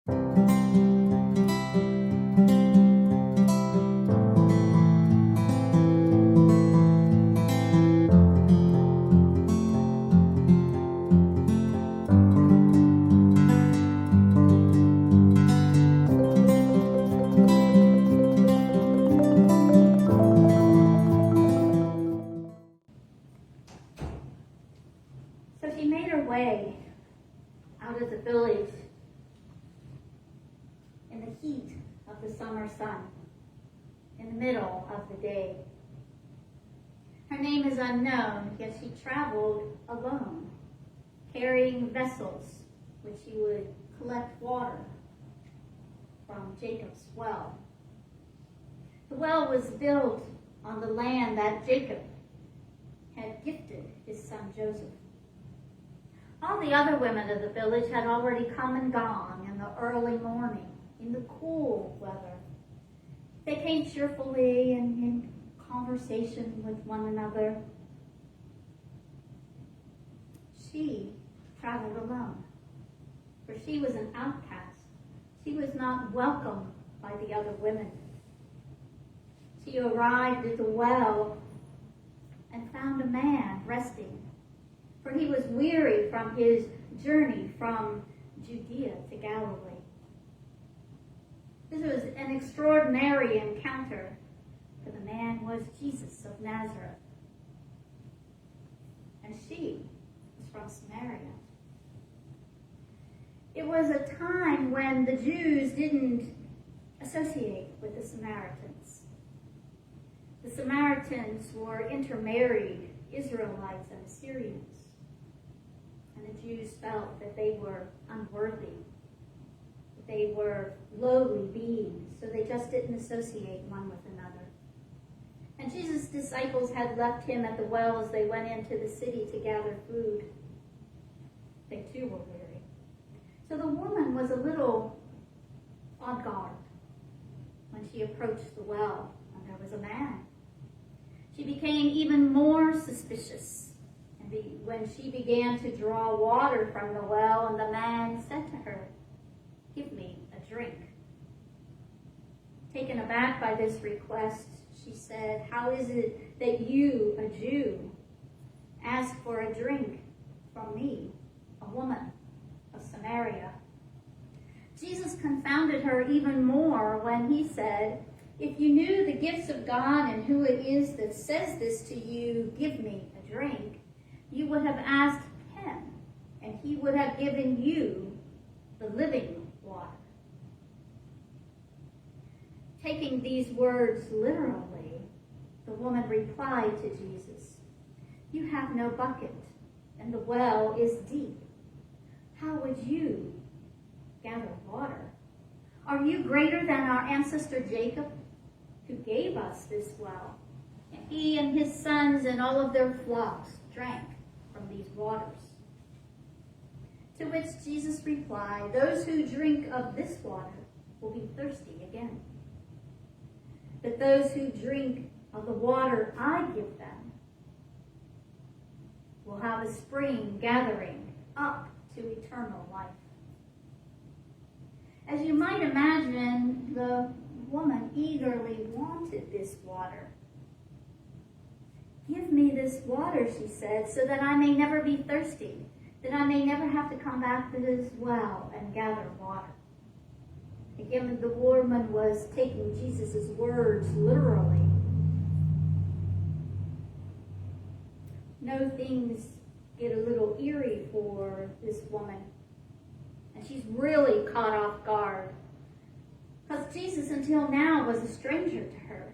So she made her way out of the village in the heat of the summer sun, in the middle of the day. Her name is unknown, yet she traveled alone, carrying vessels which she would collect water from Jacob's well. The well was built on the land that Jacob had gifted his son Joseph. All the other women of the village had already come and gone in the early morning, in the cool weather. They came cheerfully and in conversation with one another. She traveled alone, for she was an outcast. She was not welcome by the other women. She arrived at the well and found a man resting, for he was weary from his journey from Judea to Galilee. This was an extraordinary encounter, for the man was Jesus of Nazareth, and she was from Samaria. It was a time when the Jews didn't associate with the Samaritans. The Samaritans were intermarried Israelites and Assyrians. And the Jews felt that they were unworthy, that they were lowly beings, so they just didn't associate one with another. And Jesus' disciples had left him at the well as they went into the city to gather food. They too were weary. So the woman was a little on guard when she approached the well and there was a man. She became even more suspicious when she began to draw water from the well, and the man said to her, "Give me a drink." Taken aback by this request, she said, "How is it that you, a Jew, ask for a drink from me, a woman of Samaria?" Jesus confounded her even more when he said, "If you knew the gifts of God and who it is that says this to you, 'Give me a drink,' you would have asked him, and he would have given you the living water." Taking these words literally, the woman replied to Jesus, "You have no bucket, and the well is deep. How would you gather water? Are you greater than our ancestor Jacob, who gave us this well, and he and his sons and all of their flocks drank from these waters?" To which Jesus replied, "Those who drink of this water will be thirsty again. But those who drink of the water I give them will have a spring gathering up to eternal life." As you might imagine, the woman eagerly wanted this water. "Give me this water," she said, "so that I may never be thirsty, that I may never have to come back to this well and gather water." Again, the woman was taking Jesus' words literally. No, things get a little eerie for this woman, and she's really caught off guard, because Jesus until now was a stranger to her.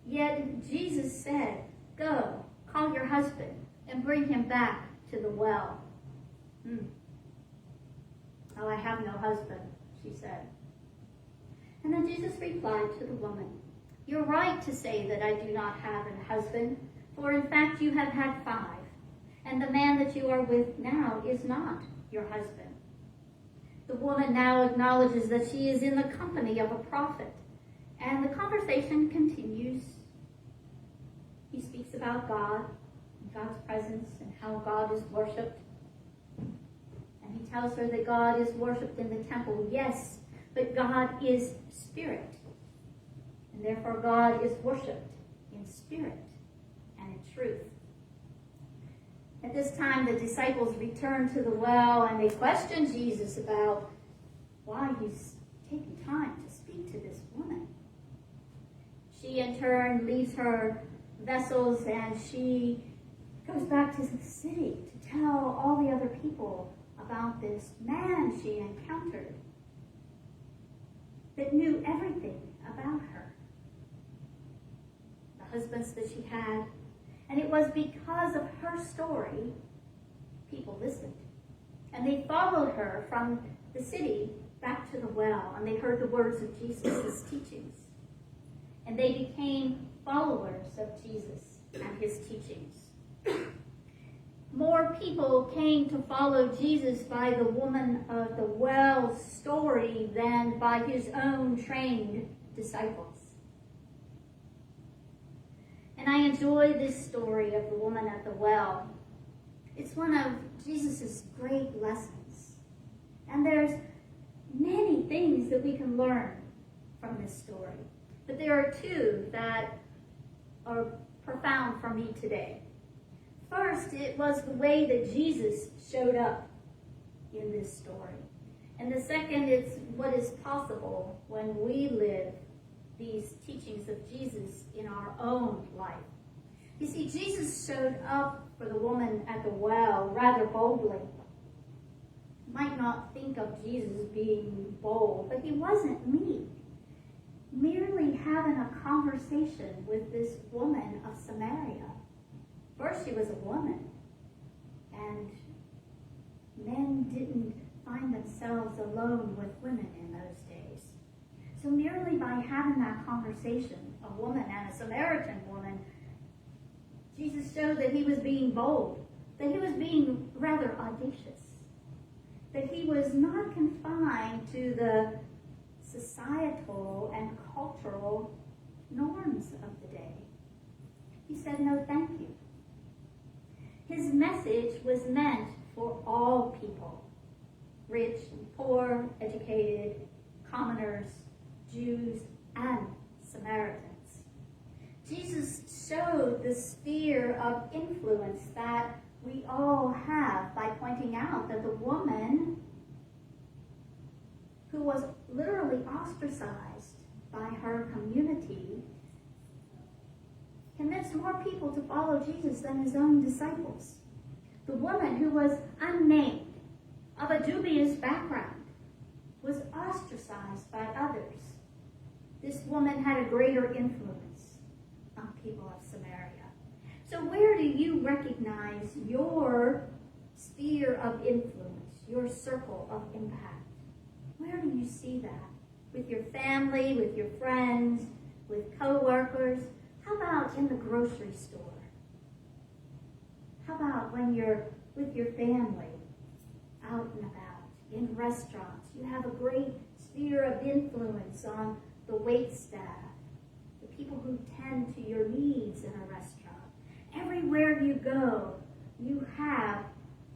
Yet Jesus said, "Go, call your husband and bring him back to the well." "Oh, I have no husband," she said. And then Jesus replied to the woman, "You're right to say that I do not have a husband, for in fact you have had 5, and the man that you are with now is not your husband." The woman now acknowledges that she is in the company of a prophet, and the conversation continues. He speaks about God and God's presence and how God is worshipped. And he tells her that God is worshipped in the temple. Yes, but God is spirit. And therefore God is worshipped in spirit and in truth. At this time, the disciples returned to the well and they questioned Jesus about why he's taking time to speak to this woman. She in turn leaves her vessels and she goes back to the city to tell all the other people about this man she encountered that knew everything about her, the husbands that she had. And it was because of her story people listened. And they followed her from the city back to the well, and they heard the words of Jesus' teachings. And they became followers of Jesus and his teachings. More people came to follow Jesus by the woman of the well's story than by his own trained disciples. And I enjoy this story of the woman at the well. It's one of Jesus' great lessons. And there's many things that we can learn from this story. But there are two that are profound for me today. First, it was the way that Jesus showed up in this story. And the second, it's what is possible when we live these teachings of Jesus in our own life. You see, Jesus showed up for the woman at the well rather boldly. You might not think of Jesus being bold, but he wasn't meek. Merely having a conversation with this woman of Samaria. First, she was a woman, and men didn't find themselves alone with women in those days. So merely by having that conversation, a woman and a Samaritan woman, Jesus showed that he was being bold, that he was being rather audacious, that he was not confined to the societal and cultural norms of the day. He said, no, thank you. His message was meant for all people, rich and poor, educated, commoners, Jews, and Samaritans. Jesus showed the sphere of influence that we all have by pointing out that the woman who was literally ostracized by her community convinced more people to follow Jesus than his own disciples. The woman who was unnamed, of a dubious background, was ostracized by others. This woman had a greater influence on people of Samaria. So where do you recognize your sphere of influence, your circle of impact? Where do you see that? With your family, with your friends, with co-workers? How about in the grocery store? How about when you're with your family, out and about, in restaurants? You have a great sphere of influence on the wait staff, the people who tend to your needs in a restaurant. Everywhere you go, you have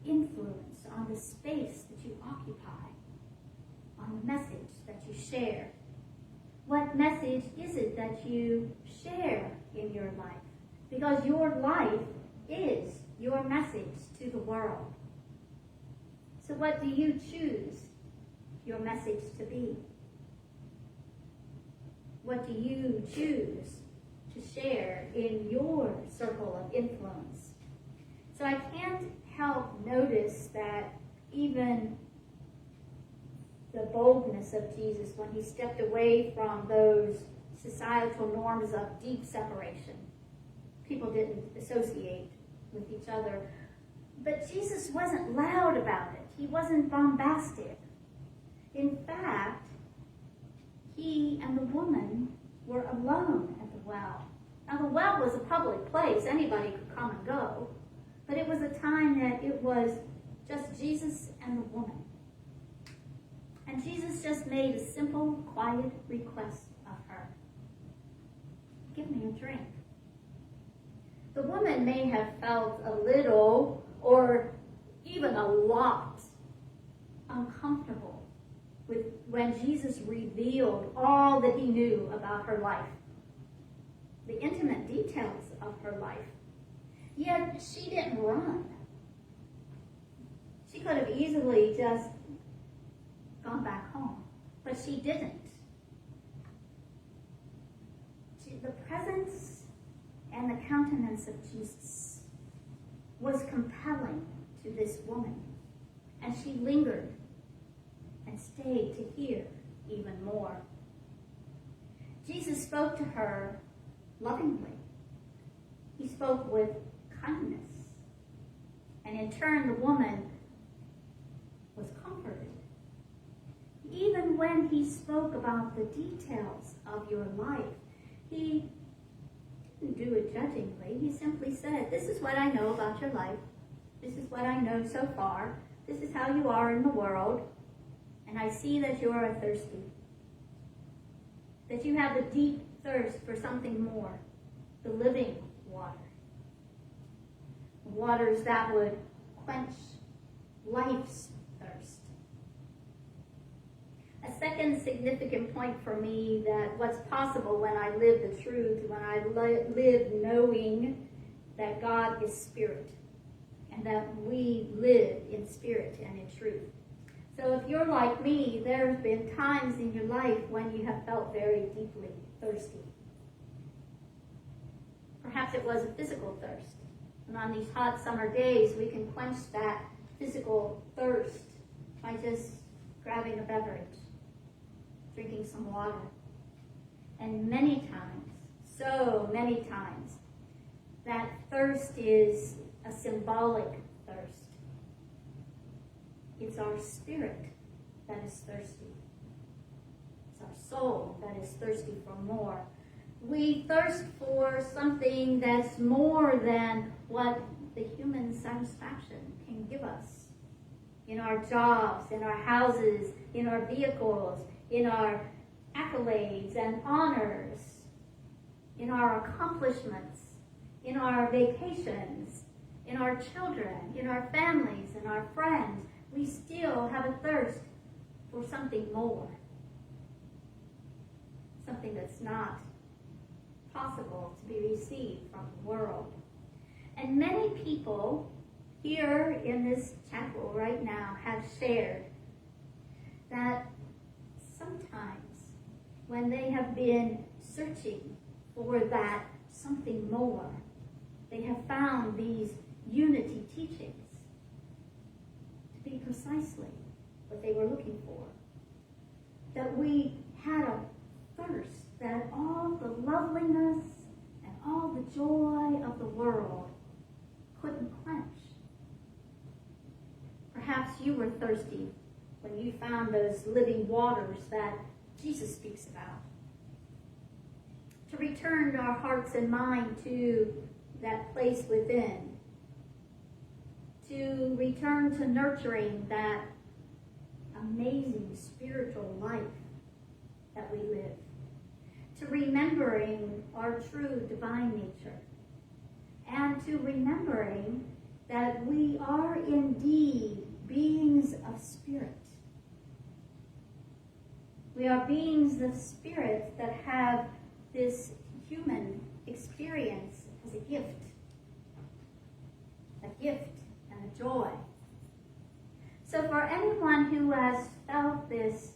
influence on the space that you occupy, on the message that you share. What message is it that you share in your life? Because your life is your message to the world. So what do you choose your message to be? What do you choose to share in your circle of influence? So I can't help notice that even the boldness of Jesus when he stepped away from those societal norms of deep separation. People didn't associate with each other. But Jesus wasn't loud about it. He wasn't bombastic. In fact, he and the woman were alone at the well. Now, the well was a public place. Anybody could come and go. But it was a time that it was just Jesus and the woman. And Jesus just made a simple, quiet request of her. Give me a drink. The woman may have felt a little or even a lot uncomfortable with when Jesus revealed all that he knew about her life, the intimate details of her life. Yet she didn't run. She could have easily just gone back home, but she didn't. The presence and the countenance of Jesus was compelling to this woman, and she lingered and stayed to hear even more. Jesus spoke to her lovingly. He spoke with kindness, and in turn the woman was comforted. Even when he spoke about the details of your life, he didn't do it judgingly. He simply said, this is what I know about your life. This is what I know so far. This is how you are in the world. And I see that you are thirsty. That you have a deep thirst for something more. The living water. Waters that would quench life's thirst. A second significant point for me that what's possible when I live the truth, when I live knowing that God is spirit and that we live in spirit and in truth. So if you're like me, there have been times in your life when you have felt very deeply thirsty. Perhaps it was a physical thirst. And on these hot summer days, we can quench that physical thirst by just grabbing a beverage, drinking some water. And many times, so many times, that thirst is a symbolic thirst. It's our spirit that is thirsty. It's our soul that is thirsty for more. We thirst for something that's more than what the human satisfaction can give us. In our jobs, in our houses, in our vehicles, in our accolades and honors, in our accomplishments, in our vacations, in our children, in our families, in our friends, we still have a thirst for something more. Something that's not possible to be received from the world. And many people here in this chapel right now have shared that sometimes when they have been searching for that something more, they have found these unity teachings to be precisely what they were looking for. That we had a thirst that all the loveliness and all the joy of the world couldn't quench. Perhaps you were thirsty when you found those living waters that Jesus speaks about. To return our hearts and mind to that place within. To return to nurturing that amazing spiritual life that we live. To remembering our true divine nature. And to remembering that we are indeed beings of spirit. We are beings of spirit that have this human experience as a gift and a joy. So for anyone who has felt this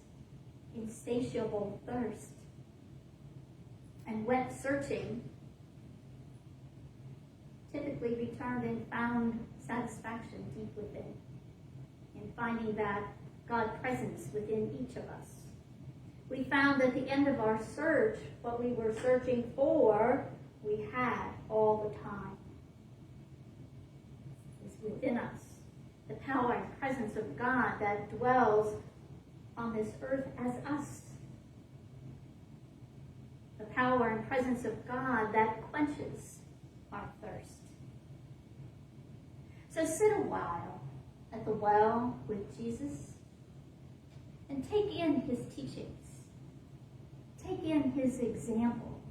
insatiable thirst and went searching, typically returned and found satisfaction deep within, in finding that God presence within each of us. We found at the end of our search, what we were searching for, we had all the time. It's within us. The power and presence of God that dwells on this earth as us. The power and presence of God that quenches our thirst. So sit a while at the well with Jesus and take in his teachings. Take in his example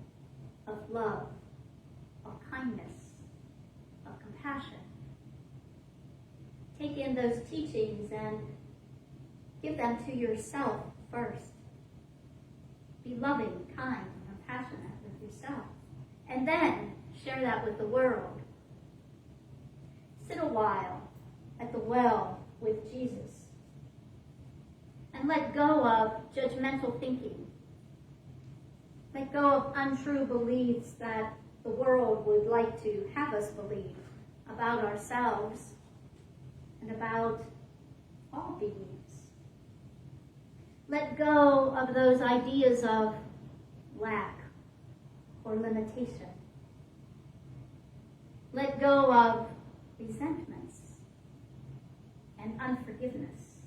of love, of kindness, of compassion. Take in those teachings and Give them to yourself first. Be loving, kind, and compassionate with yourself. And then share that with the world. Sit a while at the well with Jesus. And let go of judgmental thinking. Let go of untrue beliefs that the world would like to have us believe about ourselves and about all beings. Let go of those ideas of lack or limitation. Let go of resentments and unforgiveness.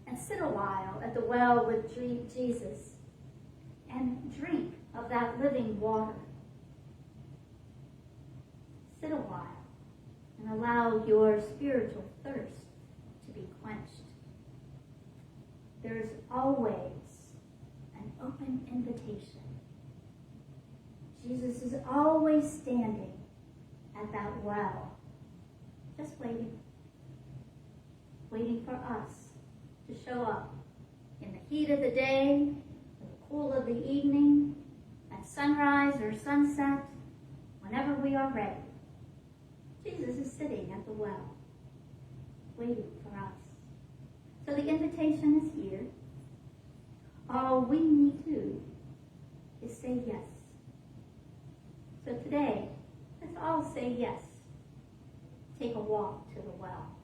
And sit a while at the well with Jesus and drink of that living water. Sit a while and allow your spiritual thirst to be quenched. There is always an open invitation. Jesus is always standing at that well, just waiting for us to show up in the heat of the day, in the cool of the evening, at sunrise or sunset, whenever we are ready. Jesus is sitting at the well, waiting for us. So the invitation is here. All we need to do is say yes. So today, let's all say yes. Take a walk to the well.